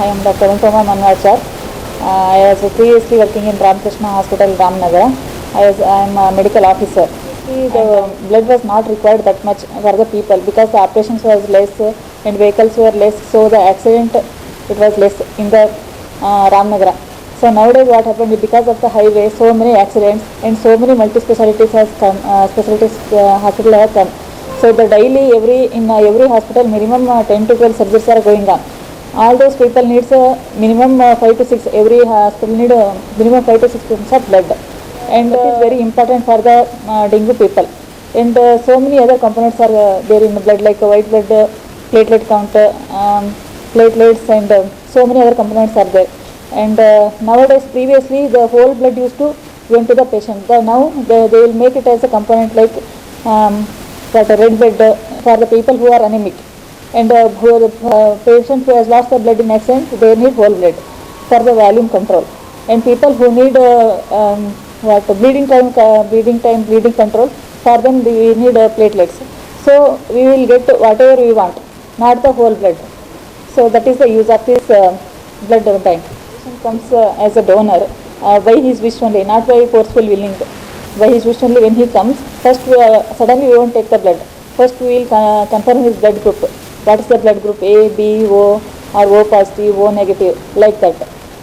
I am Dr. Anupama Manvachar. I was previously working in Ramakrishna Hospital, Ramnagar. I am a medical officer. The blood was not required that much for the people because the operations was less and vehicles were less, so the accident it was less in the Ramnagar. So nowadays what happened, because of the highway, so many accidents and so many multi-specialties has come, hospital have come. So the daily in every hospital minimum 10 to 12 surgeries are going on. All those people needs a minimum 5 to 6. Every hospital need a minimum 5 to 6 grams of blood, and that is very important for the dengue people. And so many other components are there in the blood, like white blood, platelet count, platelets, and so many other components are there. And nowadays, previously the whole blood used to went to the patient. Now they will make it as a component, like that red blood for the people who are anemic, and who the patient who has lost the blood in accident, they need whole blood for the volume control. And people who need bleeding control, for them we need platelets. So we will get whatever we want, not the whole blood. So that is the use of this blood bank. Patient comes as a donor by his wish only, not by forceful willing. By his wish only when he comes. First suddenly we won't take the blood. First we will confirm his blood group. What is the blood group, A, B, O, or O positive, O negative, like that.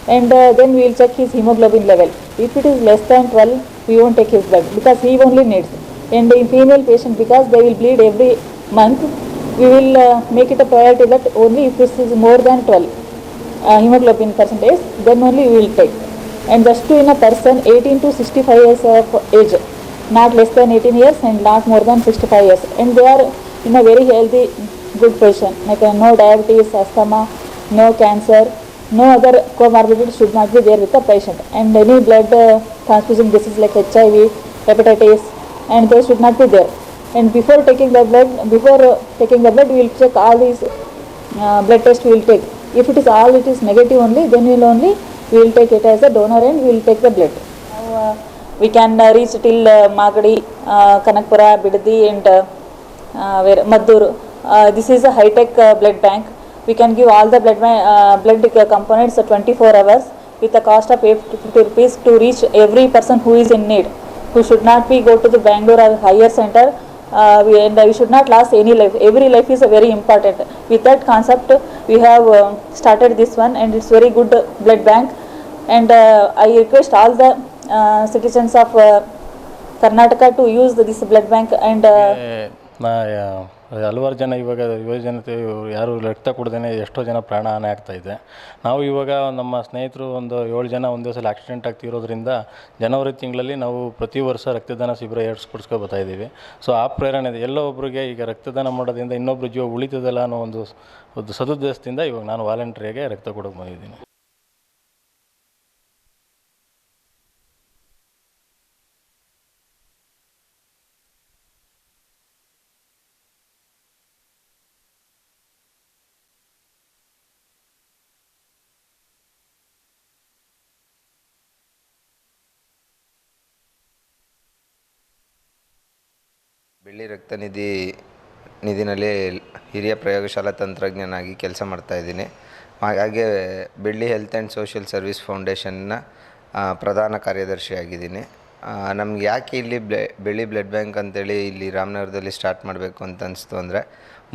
And then we will check his hemoglobin level. If it is less than 12, we won't take his blood because he only needs. And in female patient, because they will bleed every month, we will make it a priority that only if this is more than 12 hemoglobin percentage, then only we will take. And just to in a person 18 to 65 years of age, not less than 18 years and not more than 65 years. And they are in a very healthy, good position, like no diabetes, asthma, no cancer, no other comorbidity should not be there with the patient. And any blood transfusion disease like HIV, hepatitis, and those should not be there. And before taking the blood, we will check all these blood tests we will take. If it is negative only, then we will take it as a donor and we will take the blood. Now, we can reach till Magadi, Kanakpura, Bidadi, and Maddur. This is a high-tech blood bank. We can give all the blood components 24 hours with a cost of 50 rupees to reach every person who is in need, who should not be go to the Bangalore or higher center. We should not lose any life. Every life is very important. With that concept, we have started this one, and it's very good blood bank. And I request all the citizens of Karnataka to use this blood bank. And ಹಲವಾರು ಜನ ಇವಾಗ ಯುವಜನತೆ ಯಾರು ರಕ್ತ ಕೊಡದೇ ಎಷ್ಟೋ ಜನ ಪ್ರಾಣಹಾನಿ ಆಗ್ತಾಯಿದೆ. ನಾವು ಇವಾಗ ನಮ್ಮ ಸ್ನೇಹಿತರು ಒಂದು 7 ಜನ ಒಂದೇ ಸಲ ಆಕ್ಸಿಡೆಂಟ್ ಆಗ್ತಿರೋದ್ರಿಂದ ಜನವರಿ ತಿಂಗಳಲ್ಲಿ ನಾವು ಪ್ರತಿ ವರ್ಷ ರಕ್ತದಾನ ಶಿಬಿರ ಏರ್ಸ್ಕೊಡ್ಸ್ಕೊ ಬರ್ತಾಯಿದ್ದೀವಿ. ಸೊ ಆ ಪ್ರೇರಣೆ ಇದೆ, ಎಲ್ಲೋ ಒಬ್ಬರಿಗೆ ಈಗ ರಕ್ತದಾನ ಮಾಡೋದ್ರಿಂದ ಇನ್ನೊಬ್ಬರು ಜೀವ ಉಳಿತದಲ್ಲ ಅನ್ನೋ ಒಂದು ಸದುದ್ದೇಶದಿಂದ ಇವಾಗ ನಾನು ವಾಲಂಟ್ರಿಯಾಗೆ ರಕ್ತ ಕೊಡೋಕೆ ಬಂದಿದ್ದೀನಿ. ಬೆಳ್ಳಿ ನಿಧಿನಲ್ಲಿ ಹಿರಿಯ ಪ್ರಯೋಗಶಾಲಾ ತಂತ್ರಜ್ಞನಾಗಿ ಕೆಲಸ ಮಾಡ್ತಾಯಿದ್ದೀನಿ. ಹಾಗೆ ಬೆಳ್ಳಿ ಹೆಲ್ತ್ ಆ್ಯಂಡ್ ಸೋಷಿಯಲ್ ಸರ್ವಿಸ್ ಫೌಂಡೇಶನ್ನ ಪ್ರಧಾನ ಕಾರ್ಯದರ್ಶಿಯಾಗಿದ್ದೀನಿ. ನಮ್ಗೆ ಯಾಕೆ ಇಲ್ಲಿ ಬೆಳ್ಳಿ ಬ್ಲಡ್ ಬ್ಯಾಂಕ್ ಅಂತೇಳಿ ಇಲ್ಲಿ ರಾಮನಗರದಲ್ಲಿ ಸ್ಟಾರ್ಟ್ ಮಾಡಬೇಕು ಅಂತ ಅನಿಸ್ತು ಅಂದರೆ,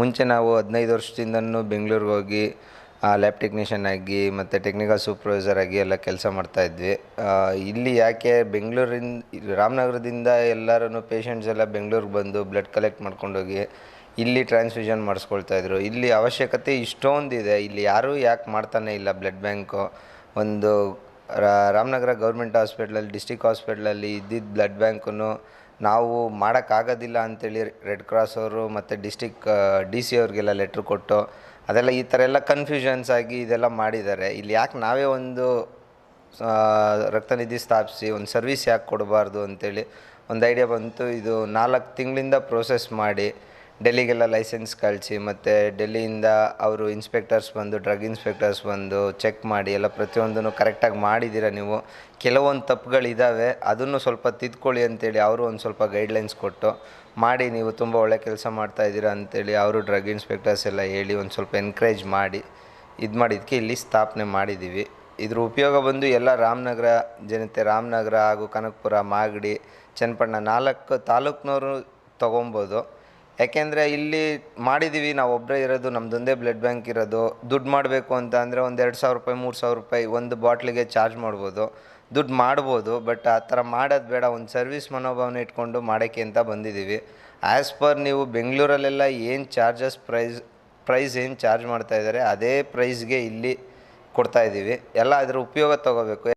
ಮುಂಚೆ ನಾವು 15 ವರ್ಷದಿಂದನೂ ಬೆಂಗಳೂರಿಗೆ ಹೋಗಿ ಲ್ಯಾಬ್ ಟೆಕ್ನಿಷಿಯನ್ ಆಗಿ ಮತ್ತು ಟೆಕ್ನಿಕಲ್ ಸೂಪರ್ವೈಸರ್ ಆಗಿ ಎಲ್ಲ ಕೆಲಸ ಮಾಡ್ತಾಯಿದ್ವಿ. ಇಲ್ಲಿ ಯಾಕೆ ರಾಮನಗರದಿಂದ ಎಲ್ಲರೂ ಪೇಷಂಟ್ಸ್ ಎಲ್ಲ ಬೆಂಗಳೂರಿಗೆ ಬಂದು ಬ್ಲಡ್ ಕಲೆಕ್ಟ್ ಮಾಡ್ಕೊಂಡೋಗಿ ಇಲ್ಲಿ ಟ್ರಾನ್ಸ್ಫ್ಯೂಷನ್ ಮಾಡಿಸ್ಕೊಳ್ತಾಯಿದ್ರು. ಇಲ್ಲಿ ಅವಶ್ಯಕತೆ ಇಷ್ಟೊಂದಿದೆ, ಇಲ್ಲಿ ಯಾರೂ ಯಾಕೆ ಮಾಡ್ತಾನೆ ಇಲ್ಲ ಬ್ಲಡ್ ಬ್ಯಾಂಕು. ಒಂದು ರಾಮನಗರ ಗೌರ್ಮೆಂಟ್ ಹಾಸ್ಪಿಟ್ಲಲ್ಲಿ, ಡಿಸ್ಟಿಕ್ ಹಾಸ್ಪಿಟ್ಲಲ್ಲಿ ಇದ್ದಿದ್ದ ಬ್ಲಡ್ ಬ್ಯಾಂಕು ನಾವು ಮಾಡೋಕ್ಕಾಗೋದಿಲ್ಲ ಅಂಥೇಳಿ ರೆಡ್ ಕ್ರಾಸ್ ಅವರು ಮತ್ತು ಡಿಸ್ಟಿಕ್ DC ಅವ್ರಿಗೆಲ್ಲ ಲೆಟ್ರ್ ಕೊಟ್ಟು ಅದೆಲ್ಲ ಈ ಥರ ಎಲ್ಲ ಕನ್ಫ್ಯೂಷನ್ಸ್ ಆಗಿ ಇದೆಲ್ಲ ಮಾಡಿದ್ದಾರೆ. ಇಲ್ಲಿ ಯಾಕೆ ನಾವೇ ಒಂದು ರಕ್ತನಿಧಿ ಸ್ಥಾಪಿಸಿ ಒಂದು ಸರ್ವಿಸ್ ಯಾಕೆ ಕೊಡಬಾರ್ದು ಅಂಥೇಳಿ ಒಂದು ಐಡಿಯಾ ಬಂತು. ಇದು 4 ತಿಂಗಳಿಂದ ಪ್ರೋಸೆಸ್ ಮಾಡಿ ಡೆಲ್ಲಿಗೆಲ್ಲ ಲೈಸೆನ್ಸ್ ಕಳಿಸಿ ಮತ್ತು ಡೆಲ್ಲಿಯಿಂದ ಅವರು ಡ್ರಗ್ ಇನ್ಸ್ಪೆಕ್ಟರ್ಸ್ ಬಂದು ಚೆಕ್ ಮಾಡಿ ಎಲ್ಲ ಪ್ರತಿಯೊಂದನ್ನು ಕರೆಕ್ಟಾಗಿ ಮಾಡಿದ್ದೀರ ನೀವು, ಕೆಲವೊಂದು ತಪ್ಪುಗಳಿದ್ದಾವೆ ಅದನ್ನು ಸ್ವಲ್ಪ ತಿದ್ಕೊಳ್ಳಿ ಅಂತೇಳಿ ಅವರು ಒಂದು ಸ್ವಲ್ಪ ಗೈಡ್ಲೈನ್ಸ್ ಕೊಟ್ಟು ಮಾಡಿ ನೀವು ತುಂಬ ಒಳ್ಳೆ ಕೆಲಸ ಮಾಡ್ತಾಯಿದ್ದೀರಾ ಅಂಥೇಳಿ ಅವರು ಡ್ರಗ್ ಇನ್ಸ್ಪೆಕ್ಟರ್ಸ್ ಎಲ್ಲ ಹೇಳಿ ಒಂದು ಸ್ವಲ್ಪ ಎನ್ಕರೇಜ್ ಮಾಡಿ ಇದು ಮಾಡಿದ್ದಕ್ಕೆ ಇಲ್ಲಿ ಸ್ಥಾಪನೆ ಮಾಡಿದ್ದೀವಿ. ಇದ್ರ ಉಪಯೋಗ ಬಂದು ಎಲ್ಲ ರಾಮನಗರ ಜನತೆ, ರಾಮನಗರ ಹಾಗೂ ಕನಕಪುರ, ಮಾಗಡಿ, ಚನ್ನಪಟ್ಟಣ 4 ತಾಲೂಕಿನವರು ತೊಗೊಬೋದು. ಯಾಕೆಂದರೆ ಇಲ್ಲಿ ಮಾಡಿದ್ದೀವಿ, ನಾವು ಒಬ್ಬರೇ ಇರೋದು, ನಮ್ಮದೊಂದೇ ಬ್ಲಡ್ ಬ್ಯಾಂಕ್ ಇರೋದು. ದುಡ್ಡು ಮಾಡಬೇಕು ಅಂತ ಅಂದರೆ ಒಂದು 2,000 ರೂಪಾಯಿ 3,000 ರೂಪಾಯಿ ಒಂದು ಬಾಟ್ಲಿಗೆ ಚಾರ್ಜ್ ಮಾಡ್ಬೋದು, ದುಡ್ಡು ಮಾಡ್ಬೋದು. ಬಟ್ ಆ ಥರ ಮಾಡೋದು ಬೇಡ, ಒಂದು ಸರ್ವಿಸ್ ಮನೋಭಾವನೆ ಇಟ್ಕೊಂಡು ಮಾಡೋಕ್ಕೆ ಅಂತ ಬಂದಿದ್ದೀವಿ. ಆ್ಯಸ್ ಪರ್ ನೀವು ಬೆಂಗಳೂರಲ್ಲೆಲ್ಲ ಏನು ಪ್ರೈಸ್ ಏನು ಚಾರ್ಜ್ ಮಾಡ್ತಾಯಿದ್ದಾರೆ ಅದೇ ಪ್ರೈಸ್ಗೆ ಇಲ್ಲಿ ಕೊಡ್ತಾಯಿದ್ದೀವಿ. ಎಲ್ಲ ಅದರ ಉಪಯೋಗ ತೊಗೋಬೇಕು.